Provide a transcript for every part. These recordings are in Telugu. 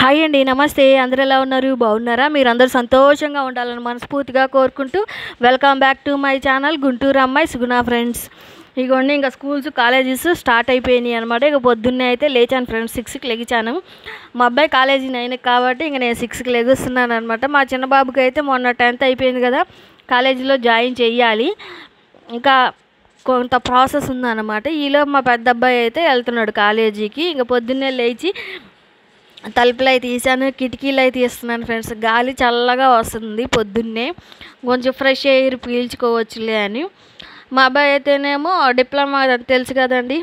హాయ్ అండి. నమస్తే. అందరూ ఎలా ఉన్నారు? బాగున్నారా? మీరందరూ సంతోషంగా ఉండాలని మనస్ఫూర్తిగా కోరుకుంటూ welcome back to my channel Guntur అమ్మాయి సుగుణ ఫ్రెండ్స్. ఇగోండి ఇంకా స్కూల్స్ కాలేజెస్ స్టార్ట్ అయిపోయినాయి అనమాట. ఇక పొద్దున్నే అయితే లేచాను ఫ్రెండ్స్, 6కి లెగిచాను. మా అబ్బాయి కాలేజీ 9కి కాబట్టి ఇంక నేను 6కి లెగుస్తున్నాను అనమాట. మా చిన్న బాబుకి అయితే మొన్న 10th అయిపోయింది కదా, కాలేజీలో జాయిన్ చెయ్యాలి. ఇంకా కొంత ప్రాసెస్ ఉందన్నమాట. ఈలోపు మా పెద్ద అబ్బాయి అయితే వెళ్తున్నాడు కాలేజీకి. ఇంకా పొద్దున్నే లేచి తలుపులు అయితే తీసాను, కిటికీలు అయితే తీస్తున్నాను ఫ్రెండ్స్. గాలి చల్లగా వస్తుంది పొద్దున్నే, కొంచెం ఫ్రెష్ ఎయిర్ పీల్చుకోవచ్చులే అని. మా అబ్బాయి అయితేనేమో డిప్లొమా తెలుసు కదండి,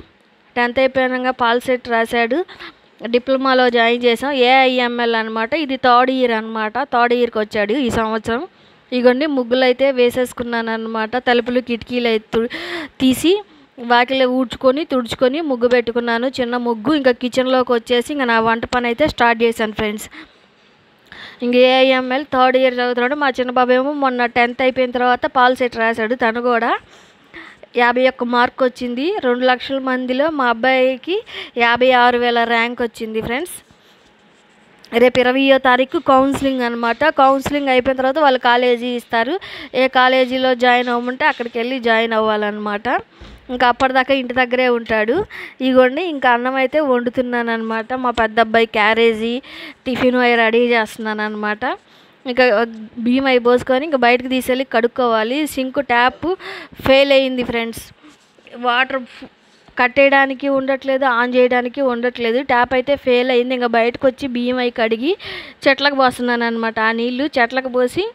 10th అయిపోయాక పాల్సెట్ రాశాడు, డిప్లొమాలో జాయిన్ చేసాం. ఏఐఎంఎల్ అనమాట. ఇది 3rd ఇయర్ అనమాట. 3rd ఇయర్కి వచ్చాడు ఈ సంవత్సరం. ఇగోండి ముగ్గులు అయితే వేసేసుకున్నాను అనమాట. తలుపులు కిటికీలు అయితే తీసి వాకిలి ఊడ్చుకొని తుడుచుకొని ముగ్గు పెట్టుకున్నాను, చిన్న ముగ్గు. ఇంకా కిచెన్లోకి వచ్చేసి ఇంకా నా వంట పని అయితే స్టార్ట్ చేశాను ఫ్రెండ్స్. ఇంక ఏఐఎంఎల్ 3rd ఇయర్ చదువుతున్నాడు. మా చిన్న బాబు ఏమో మొన్న 10th అయిపోయిన తర్వాత పాల్సెట్ రాశాడు. తను కూడా 51 మార్క్ వచ్చింది. 2 లక్షల మందిలో మా అబ్బాయికి 56,000 ర్యాంక్ వచ్చింది ఫ్రెండ్స్. రేపు 20వ తారీఖు కౌన్సిలింగ్ అనమాట. కౌన్సిలింగ్ అయిపోయిన తర్వాత వాళ్ళు కాలేజీ ఇస్తారు. ఏ కాలేజీలో జాయిన్ అవ్వమంటే అక్కడికి వెళ్ళి జాయిన్ అవ్వాలన్నమాట. ఇంకా అప్పటిదాకా ఇంటి దగ్గరే ఉంటాడు. ఇగోండి ఇంకా అన్నం అయితే వండుతున్నాను అనమాట. మా పెద్ద అబ్బాయి క్యారేజీ టిఫిన్ అవి రెడీ చేస్తున్నాను అనమాట. ఇంకా బియ్యం అవి పోసుకొని ఇంకా బయటకు తీసుకెళ్ళి కడుక్కోవాలి. సింక్ ట్యాప్ ఫెయిల్ అయ్యింది ఫ్రెండ్స్. వాటర్ కట్టేయడానికి ఉండట్లేదు, ఆన్ చేయడానికి ఉండట్లేదు. ట్యాప్ అయితే ఫెయిల్ అయింది. ఇంకా బయటకు వచ్చి బియ్యం అవి కడిగి చెట్లకు పోస్తున్నాను అనమాట. ఆ నీళ్ళు చెట్లకు పోసి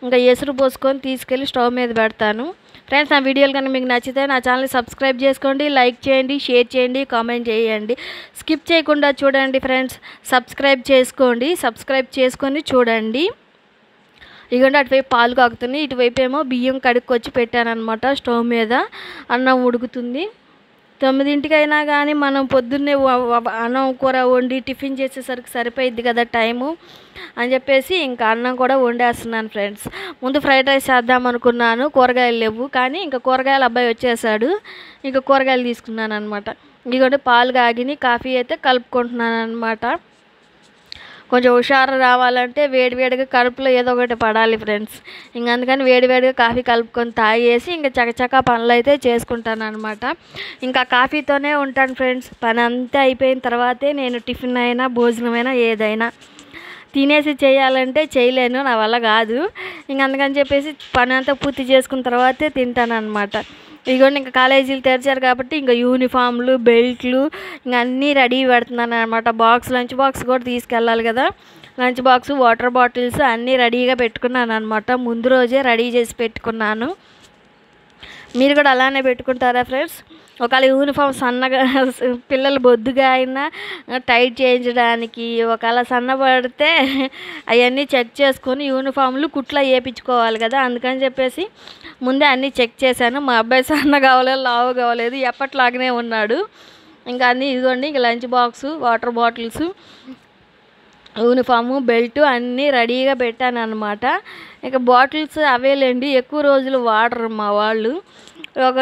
ఇంకా ఎసురు పోసుకొని తీసుకెళ్ళి స్టవ్ మీద పెడతాను ఫ్రెండ్స్. నా వీడియోలు కనుక మీకు నచ్చితే నా ఛానల్ని సబ్స్క్రైబ్ చేసుకోండి, లైక్ చేయండి, షేర్ చేయండి, కామెంట్ చేయండి. స్కిప్ చేయకుండా చూడండి ఫ్రెండ్స్. సబ్స్క్రైబ్ చేసుకొని చూడండి. ఇదిగోండి అటువైపు పాలు కాగుతుంది, ఇటువైపు ఏమో బియ్యం కడుక్కొచ్చి పెట్టాను అనమాట. స్టవ్ మీద అన్నం ఉడుకుతుంది. 9ంటికి అయినా కానీ మనం పొద్దున్నే అన్నం కూర వండి టిఫిన్ చేసేసరికి సరిపోయిద్ది కదా టైము అని చెప్పేసి ఇంకా అన్నం కూడా వండేస్తున్నాను ఫ్రెండ్స్. ముందు ఫ్రైడ్ రైస్ చేద్దాం అనుకున్నాను, కూరగాయలు లేవు. కానీ ఇంకా కూరగాయలు అబ్బాయి వచ్చేసాడు, ఇంకా కూరగాయలు తీసుకున్నాను అనమాట. ఇదిగోండి పాలు కాగిని, కాఫీ అయితే కలుపుకుంటున్నాను అనమాట. కొంచెం హుషారు రావాలంటే వేడివేడిగా కడుపులో ఏదో ఒకటి పడాలి ఫ్రెండ్స్. ఇంక అందుకని వేడివేడిగా కాఫీ కలుపుకొని తాగేసి ఇంకా చకచకా పనులు అయితే చేసుకుంటాను అనమాట. ఇంకా కాఫీతోనే ఉంటాను ఫ్రెండ్స్. పని అంతా అయిపోయిన తర్వాతే నేను టిఫిన్ అయినా భోజనమైనా ఏదైనా తినేసి చేయాలంటే చేయలేను, నా వల్ల కాదు. ఇంక అందుకని చెప్పేసి పని అంతా పూర్తి చేసుకున్న తర్వాతే తింటాను అనమాట. ఇదిగోండి ఇంకా కాలేజీలు తెరిచారు కాబట్టి ఇంకా యూనిఫామ్లు, బెల్ట్లు ఇంకా అన్నీ రెడీ పెడుతున్నాను అనమాట. లంచ్ బాక్స్ కూడా తీసుకెళ్ళాలి కదా. లంచ్ బాక్స్, వాటర్ బాటిల్స్ అన్నీ రెడీగా పెట్టుకున్నాను అనమాట. ముందు రోజే రెడీ చేసి పెట్టుకున్నాను. మీరు కూడా అలానే పెట్టుకుంటారా ఫ్రెండ్స్? ఒకవేళ యూనిఫామ్ సన్నగా పిల్లలు బొద్దుగా అయినా టైట్ చేయించడానికి ఒకవేళ సన్నపడితే అవన్నీ చెక్ చేసుకొని యూనిఫామ్లు కుట్లా వేయించుకోవాలి కదా. అందుకని చెప్పేసి ముందే అన్నీ చెక్ చేశాను. మా అబ్బాయి సన్న కావలేదు, లావు కావలేదు, ఎప్పట్లాగానే ఉన్నాడు. ఇంకా అన్నీ ఇదిగోండి ఇంకా lunch box, water bottles, uniform, belt అన్నీ రెడీగా పెట్టాను అనమాట. ఇక బాటిల్స్ అవేలేండి, ఎక్కువ రోజులు వాడరు మా వాళ్ళు. ఒక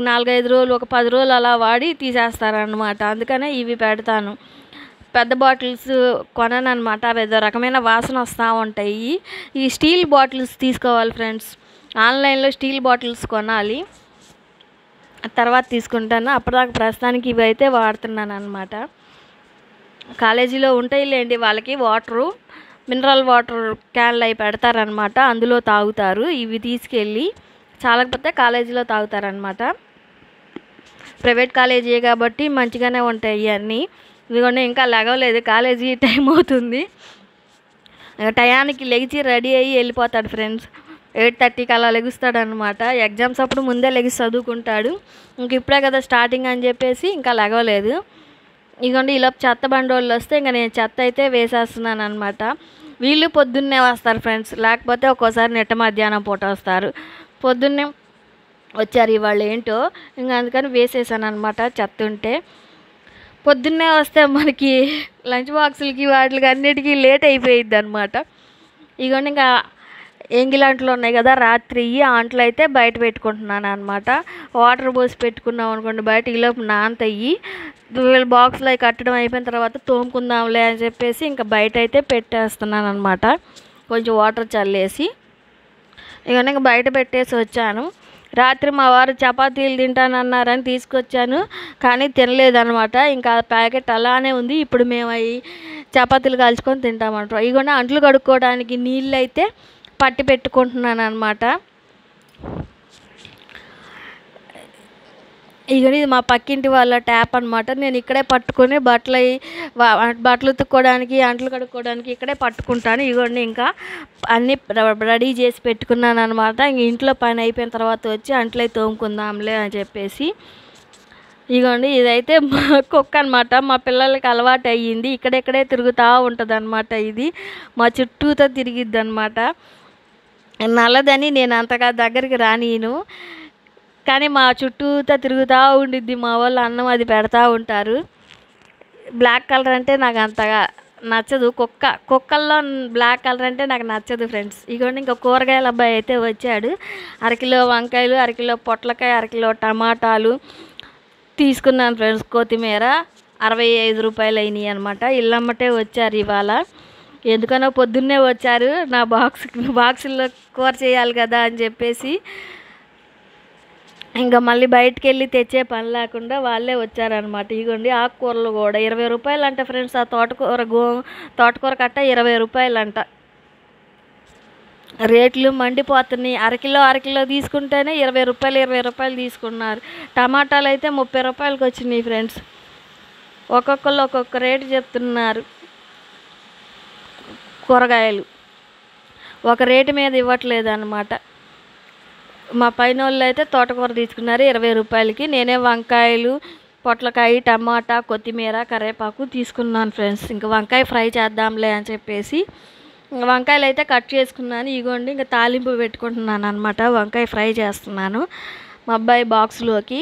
4-5 రోజులు, ఒక 10 రోజులు అలా వాడి తీసేస్తారనమాట. అందుకనే ఇవి పెడతాను. పెద్ద బాటిల్స్ కొనను అనమాట, అవి ఏదో రకమైన వాసన వస్తూ ఉంటాయి. ఈ స్టీల్ బాటిల్స్ తీసుకోవాలి ఫ్రెండ్స్. ఆన్లైన్లో స్టీల్ బాటిల్స్ కొనాలి, తర్వాత తీసుకుంటాను. అప్పటిదాకా ప్రస్తుతానికి ఇవి అయితే వాడుతున్నాను అనమాట. కాలేజీలో ఉంటాయిలేండి వాళ్ళకి వాటరు, మినరల్ వాటర్ క్యాన్లు అవి పెడతారనమాట, అందులో తాగుతారు. ఇవి తీసుకెళ్ళి చాలకపోతే కాలేజీలో తాగుతారనమాట. ప్రైవేట్ కాలేజీ కాబట్టి మంచిగానే ఉంటాయి ఇవన్నీ. ఇదిగోండి ఇంకా లెగవలేదు, కాలేజీ టైం అవుతుంది. టయానికి లెగిచి రెడీ అయ్యి వెళ్ళిపోతాడు ఫ్రెండ్స్. 8:30కి అలా లెగుస్తాడు అనమాట. ఎగ్జామ్స్ అప్పుడు ముందే లెగిసి చదువుకుంటాడు. ఇంక ఇప్పుడే కదా స్టార్టింగ్ అని చెప్పేసి ఇంకా లెగవలేదు. ఇదిగోండి ఈలోపు చెత్త బండి వాళ్ళు వస్తే ఇంకా నేను చెత్త అయితే వేసేస్తున్నాను అనమాట. వీళ్ళు పొద్దున్నే వస్తారు ఫ్రెండ్స్, లేకపోతే ఒక్కోసారి నెట్ట మధ్యాహ్నం పూట వస్తారు. పొద్దున్నే వచ్చారు ఇవాళ ఏంటో, ఇంకా అందుకని వేసేసాను అనమాట. చెత్త ఉంటే పొద్దున్నే వస్తే మనకి లంచ్ బాక్సులకి వాటికి అన్నిటికీ లేట్ అయిపోయిద్ది అనమాట. ఇదిగోండి ఇంకా ఎంగిలి అంట్లు ఉన్నాయి కదా రాత్రి, ఆ అంట్లు అయితే బయట పెట్టుకుంటున్నాను అనమాట. వాటర్ పోసి పెట్టుకున్నాం అనుకోండి బయట, ఈలోపు నానతాయి. బాక్స్లో కట్టడం అయిపోయిన తర్వాత తోముకుందాంలే అని చెప్పేసి ఇంకా బయట అయితే పెట్టేస్తున్నాను అనమాట, కొంచెం వాటర్ చల్లేసి. ఇవన్నీ ఇంకా బయట పెట్టేసి వచ్చాను. రాత్రి మా వారు చపాతీలు తింటానన్నారని తీసుకొచ్చాను, కానీ తినలేదనమాట. ఇంకా ప్యాకెట్ అలానే ఉంది. ఇప్పుడు మేము అవి చపాతీలు కాల్చుకొని తింటామంటారు. ఇవన్నీ అంట్లు కడుక్కోవడానికి నీళ్ళు అయితే పట్టి పెట్టుకుంటున్నాను అనమాట. ఇది మా పక్కింటి వాళ్ళ ట్యాప్ అనమాట. నేను ఇక్కడే పట్టుకొని బట్టలు ఉతుక్కోవడానికి, అంట్లు కడుక్కోవడానికి ఇక్కడే పట్టుకుంటాను. ఇవన్నీ ఇంకా అన్నీ రెడీ చేసి పెట్టుకున్నాను అనమాట. ఇంక ఇంట్లో పని అయిపోయిన తర్వాత వచ్చి అంట్లే తోముకుందాంలే అని చెప్పేసి. ఇదిగోండి, ఇదైతే మా కుక్క అనమాట. మా పిల్లలకి అలవాటు అయ్యింది, ఇక్కడెక్కడే తిరుగుతూ ఉంటుంది అనమాట. ఇది మా చుట్టూతో తిరిగిద్ది అనమాట. నల్లదని నేను అంతగా దగ్గరికి రానియను, కానీ మా చుట్టూతో తిరుగుతూ ఉండిద్ది. మా వాళ్ళు అన్నం అది పెడతా ఉంటారు. బ్లాక్ కలర్ అంటే నాకు అంతగా నచ్చదు. కుక్కల్లో బ్లాక్ కలర్ అంటే నాకు నచ్చదు ఫ్రెండ్స్. ఇదిగోండి, ఇంకా కూరగాయల అబ్బాయి అయితే వచ్చాడు. అరకిలో వంకాయలు, అరకిలో పొట్లకాయ, అరకిలో టమాటాలు తీసుకున్నాను ఫ్రెండ్స్. కొత్తిమీర 65 రూపాయలు అయినాయి అనమాట. ఇల్లమ్మటే వచ్చారు ఇవాళ. ఎందుకనో పొద్దున్నే వచ్చారు, నా బాక్సుల్లో కూర చేయాలి కదా అని చెప్పేసి. ఇంకా మళ్ళీ బయటికి వెళ్ళి తెచ్చే పని లేకుండా వాళ్ళే వచ్చారనమాట. ఇగోండి, ఆకుకూరలు కూడా 20 రూపాయలు అంట ఫ్రెండ్స్. ఆ తోటకూర కట్ట 20 రూపాయలు అంట. రేట్లు మండిపోతున్నాయి. అరకిలో తీసుకుంటేనే 20 రూపాయలు తీసుకున్నారు. టమాటాలు అయితే 30 రూపాయలకి వచ్చినాయి ఫ్రెండ్స్. ఒక్కొక్కరు ఒక్కొక్క రేటు చెప్తున్నారు. కూరగాయలు ఒక రేటు మీద ఇవ్వట్లేదు అనమాట. మా పైన వాళ్ళు అయితే తోటకూర తీసుకున్నారు 20 రూపాయలకి. నేనే వంకాయలు, పొట్లకాయ, టమాటా, కొత్తిమీర, కరివేపాకు తీసుకున్నాను ఫ్రెండ్స్. ఇంకా వంకాయ ఫ్రై చేద్దాంలే అని చెప్పేసి వంకాయలు అయితే కట్ చేసుకున్నాను. ఇగోండి, ఇంకా తాలింపు పెట్టుకుంటున్నాను అనమాట. వంకాయ ఫ్రై చేస్తున్నాను మా అబ్బాయి బాక్స్లోకి.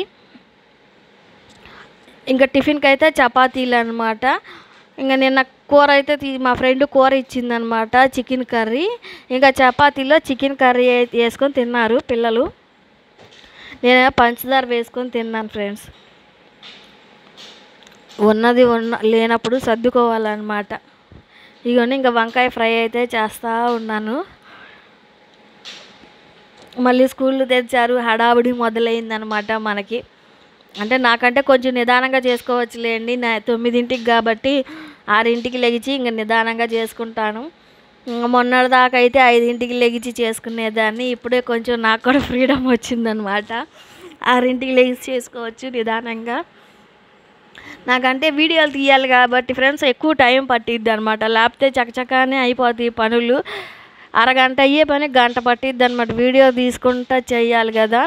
ఇంకా టిఫిన్కి అయితే చపాతీలు అనమాట. ఇంకా నిన్న కూర అయితే మా ఫ్రెండ్ కూర ఇచ్చిందనమాట, చికెన్ కర్రీ. ఇంకా చపాతీలో చికెన్ కర్రీ వేసుకొని తిన్నారు పిల్లలు. నేను పంచదార వేసుకొని తిన్నాను ఫ్రెండ్స్. లేనప్పుడు సర్దుకోవాలన్నమాట. ఇవన్నీ ఇంకా వంకాయ ఫ్రై అయితే చేస్తూ ఉన్నాను. మళ్ళీ స్కూళ్ళు తెచ్చారు, హడావుడి మొదలైందనమాట మనకి. అంటే నాకంటే కొంచెం నిదానంగా చేసుకోవచ్చులేండి. 9ంటికి కాబట్టి 6ంటికి లెగిచి ఇంక నిదానంగా చేసుకుంటాను. మొన్నటిదాకా అయితే 5ంటికి లెగిచి చేసుకునేదాన్ని. ఇప్పుడే కొంచెం నాకు కూడా ఫ్రీడమ్ వచ్చిందనమాట. 6ంటికి లెగిచి చేసుకోవచ్చు నిదానంగా. నాకంటే వీడియోలు తీయాలి కాబట్టి ఫ్రెండ్స్ ఎక్కువ టైం పట్టిద్ది అనమాట. లేకపోతే చకచకానే అయిపోతాయి పనులు. అరగంట అయ్యే పని గంట పట్టిద్ది అనమాట. వీడియో తీసుకుంటా చెయ్యాలి కదా.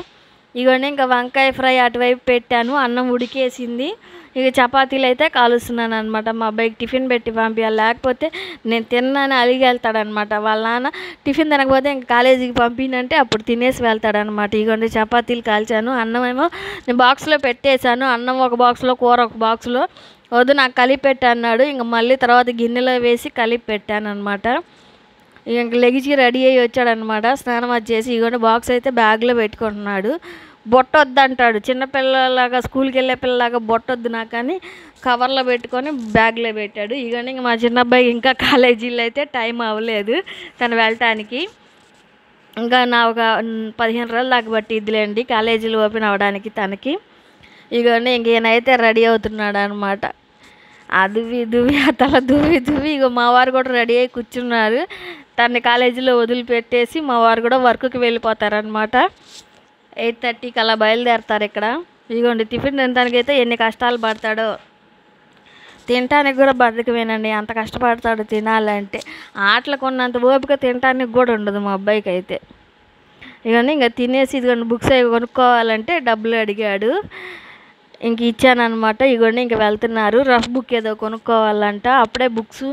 ఇవన్నీ ఇంకా వంకాయ ఫ్రై అటువైపు పెట్టాను, అన్నం ఉడికేసింది. ఇక చపాతీలు అయితే కాలుస్తున్నాను అనమాట. మా అబ్బాయికి టిఫిన్ పెట్టి పంపించాలి, లేకపోతే నేను తిన్నాను అలిగి వెళ్తాడనమాట. వాళ్ళ నాన్న టిఫిన్ తినకపోతే ఇంకా కాలేజీకి పంపినంటే అప్పుడు తినేసి వెళ్తాడనమాట. ఇగోండి చపాతీలు కాల్చాను. అన్నం ఏమో నేను బాక్స్లో పెట్టేశాను. అన్నం ఒక బాక్స్లో, కూర ఒక బాక్స్లో. వద్దు నాకు కలిపి పెట్టు అన్నాడు. ఇంక మళ్ళీ తర్వాత గిన్నెలో వేసి కలిపి పెట్టాను అనమాట. ఇంక లెగిచి రెడీ అయ్యి వచ్చాడనమాట. స్నానం వచ్చేసి ఇగోండి బాక్స్ అయితే బ్యాగ్లో పెట్టుకుంటున్నాడు. బొట్టొద్దు అంటాడు, చిన్నపిల్లలాగా స్కూల్కి వెళ్ళే పిల్లలాగా బొట్టొద్దు నాకు అని కవర్లో పెట్టుకొని బ్యాగ్లో పెట్టాడు. ఇగోండి ఇంక మా చిన్నబ్బాయి ఇంకా కాలేజీలో అయితే టైం అవ్వలేదు తను వెళ్ళటానికి. ఇంకా నా ఒక 15 రోజులు దాకా పట్టిద్దిలేండి కాలేజీలు ఓపెన్ అవ్వడానికి తనకి. ఇగోండి ఇంకేనైతే రెడీ అవుతున్నాడు అనమాట. దువ్వి తల దువ్వి ఇక మా వారు కూడా రెడీ అయ్యి కూర్చున్నారు. తన్ని కాలేజీలో వదిలిపెట్టేసి మా వారు కూడా వర్క్కి వెళ్ళిపోతారనమాట. 8:30కి అలా బయలుదేరతారు ఇక్కడ. ఇదిగోండి టిఫిన్ తినడానికైతే ఎన్ని కష్టాలు పడతాడో. తినటానికి కూడా బద్దకమేనండి, అంత కష్టపడతాడు తినాలంటే. ఆటలకు ఉన్నంత ఓపిక తినటానికి కూడా ఉండదు మా అబ్బాయికి అయితే. ఇవన్నీ ఇంకా తినేసి ఇదిగోండి బుక్స్ అవి కొనుక్కోవాలంటే డబ్బులు అడిగాడు. ఇంక ఇచ్చానమాట. ఇగోండి ఇంక వెళ్తున్నారు. రఫ్ బుక్ ఏదో కొనుక్కోవాలంట. అప్పుడే బుక్స్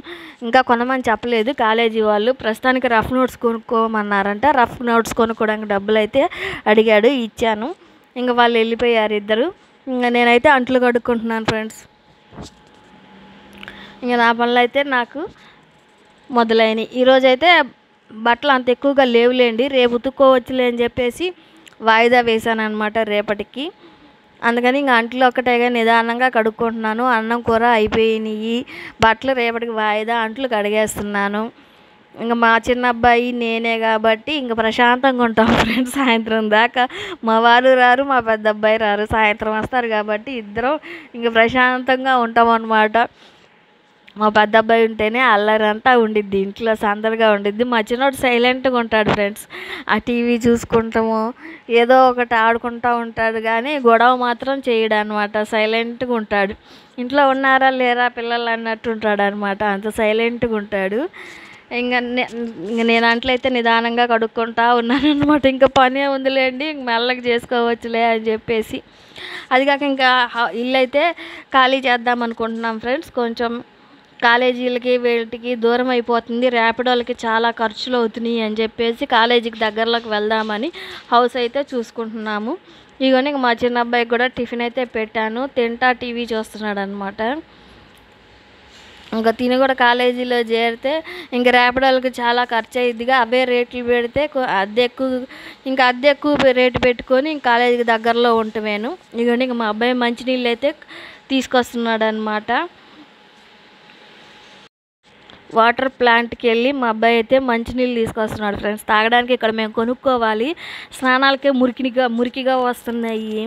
ఇంకా కొనమని చెప్పలేదు కాలేజీ వాళ్ళు. ప్రస్తుతానికి రఫ్ నోట్స్ కొనుక్కోమన్నారంట. రఫ్ నోట్స్ కొనుక్కోవడానికి డబ్బులు అయితే అడిగాడు, ఇచ్చాను. ఇంకా వాళ్ళు వెళ్ళిపోయారు ఇద్దరు. ఇంకా నేనైతే అంట్లు కడుక్కుంటున్నాను ఫ్రెండ్స్. ఇంకా నా పనులు అయితే నాకు మొదలైనవి. ఈరోజైతే బట్టలు అంత ఎక్కువగా లేవులేండి, రేపు ఉతుక్కోవచ్చులే అని చెప్పేసి వాయిదా వేశాను అనమాట రేపటికి. అందుకని ఇంక అంట్లు ఒక్కటేగా నిదానంగా కడుక్కుంటున్నాను. అన్నం కూర అయిపోయినాయి, బట్టలు రేపటికి వాయిదా, అంట్లు కడిగేస్తున్నాను. ఇంక మా చిన్న అబ్బాయి నేనే కాబట్టి ఇంక ప్రశాంతంగా ఉంటాం ఫ్రెండ్స్. సాయంత్రం దాకా మా వారు రారు, మా పెద్ద అబ్బాయి రారు, సాయంత్రం వస్తారు కాబట్టి ఇద్దరం ఇంక ప్రశాంతంగా ఉంటాం అన్నమాట. మా పెద్ద అబ్బాయి ఉంటేనే అల్లరంతా ఉండిద్ది, ఇంట్లో సందడిగా ఉండిద్ది. మా చిన్నోడు సైలెంట్గా ఉంటాడు ఫ్రెండ్స్. ఆ టీవీ చూసుకుంటాము, ఏదో ఒకటి ఆడుకుంటూ ఉంటాడు, కానీ గొడవ మాత్రం చేయడు అనమాట. సైలెంట్గా ఉంటాడు. ఇంట్లో ఉన్నారా లేరా పిల్లలు అన్నట్టు ఉంటాడు అనమాట, అంత సైలెంట్గా ఉంటాడు. ఇంకా నేను అంట్లయితే నిదానంగా కడుక్కుంటా ఉన్నాను అనమాట. ఇంకా పనే ఉందిలేండి, ఇంక మెల్లగా చేసుకోవచ్చులే అని చెప్పేసి. అది కాక ఇంకా ఇల్లు అయితే ఖాళీ చేద్దాం అనుకుంటున్నాం ఫ్రెండ్స్. కొంచెం కాలేజీలకి వీటికి దూరం అయిపోతుంది, ర్యాపిడోలకి చాలా ఖర్చులు అవుతున్నాయి అని చెప్పేసి కాలేజీకి దగ్గరలోకి వెళ్దామని హౌస్ అయితే చూసుకుంటున్నాము. ఇగోని మా చిన్న అబ్బాయికి కూడా టిఫిన్ అయితే పెట్టాను, తింటా టీవీ చూస్తున్నాడు అనమాట. ఇంకా తిని కూడా కాలేజీలో చేరితే ఇంకా ర్యాపిడోలకి చాలా ఖర్చు అయ్యిద్దిగా, అవే రేట్లు పెడితే అద్దె ఎక్కువ రేటు పెట్టుకొని ఇంక కాలేజీకి దగ్గరలో ఉంటామేను. ఇగోని ఇంక మా అబ్బాయి మంచినీళ్ళు అయితే తీసుకొస్తున్నాడు అనమాట. వాటర్ ప్లాంట్కి వెళ్ళి మా అబ్బాయి అయితే మంచినీళ్ళు తీసుకొస్తున్నాడు ఫ్రెండ్స్. తాగడానికి ఇక్కడ మేము కొనుక్కోవాలి, స్నానాలకే మురికిగా వస్తున్నాయి.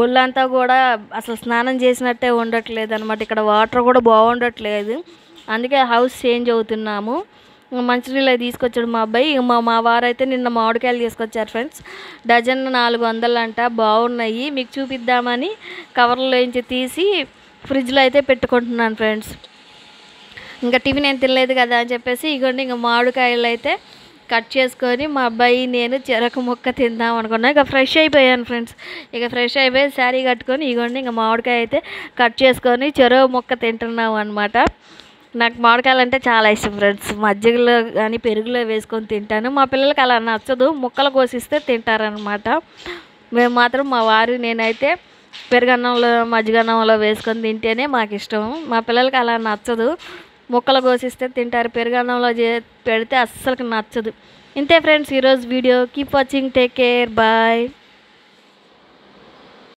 ఒళ్ళంతా కూడా అసలు స్నానం చేసినట్టే ఉండట్లేదు అనమాట. ఇక్కడ వాటర్ కూడా బాగుండట్లేదు, అందుకే హౌస్ చేంజ్ అవుతున్నాము. మంచినీళ్ళు తీసుకొచ్చాడు మా అబ్బాయి. మా వారు అయితే నిన్న మామిడికాయలు తీసుకొచ్చారు ఫ్రెండ్స్. డజన్ 400 అంట, బాగున్నాయి. మీకు చూపిద్దామని కవర్లోంచి తీసి ఫ్రిడ్జ్లో అయితే పెట్టుకుంటున్నాను ఫ్రెండ్స్. ఇంకా టిఫిన్ ఏం తినలేదు కదా అని చెప్పేసి ఇగోండి ఇంకా మామిడికాయలు అయితే కట్ చేసుకొని మా అబ్బాయి నేను చెరకు ముక్క తిందాం అనుకున్నాను. ఇక ఫ్రెష్ అయిపోయాను ఫ్రెండ్స్. ఇక ఫ్రెష్ అయిపోయి శారీ కట్టుకొని ఇగోండి ఇంకా మామిడికాయ అయితే కట్ చేసుకొని చెరువు ముక్క తింటున్నాం అనమాట. నాకు మామిడికాయలు అంటే చాలా ఇష్టం ఫ్రెండ్స్. మజ్జిగలో కానీ పెరుగులో వేసుకొని తింటాను. మా పిల్లలకి అలా నచ్చదు, ముక్కలు కోసిస్తే తింటారనమాట. మేము మాత్రం మా వారు నేనైతే పెరుగన్నంలో మజ్జిగన్నంలో వేసుకొని తింటేనే మాకు ఇష్టం. మా పిల్లలకి అలా నచ్చదు, ముక్కలు కోసిస్తే తింటారు, పెరుగన్నంలో పెడితే అస్సలు నచ్చదు. ఇంతే ఫ్రెండ్స్ ఈరోజు video. Keep watching, take care, bye.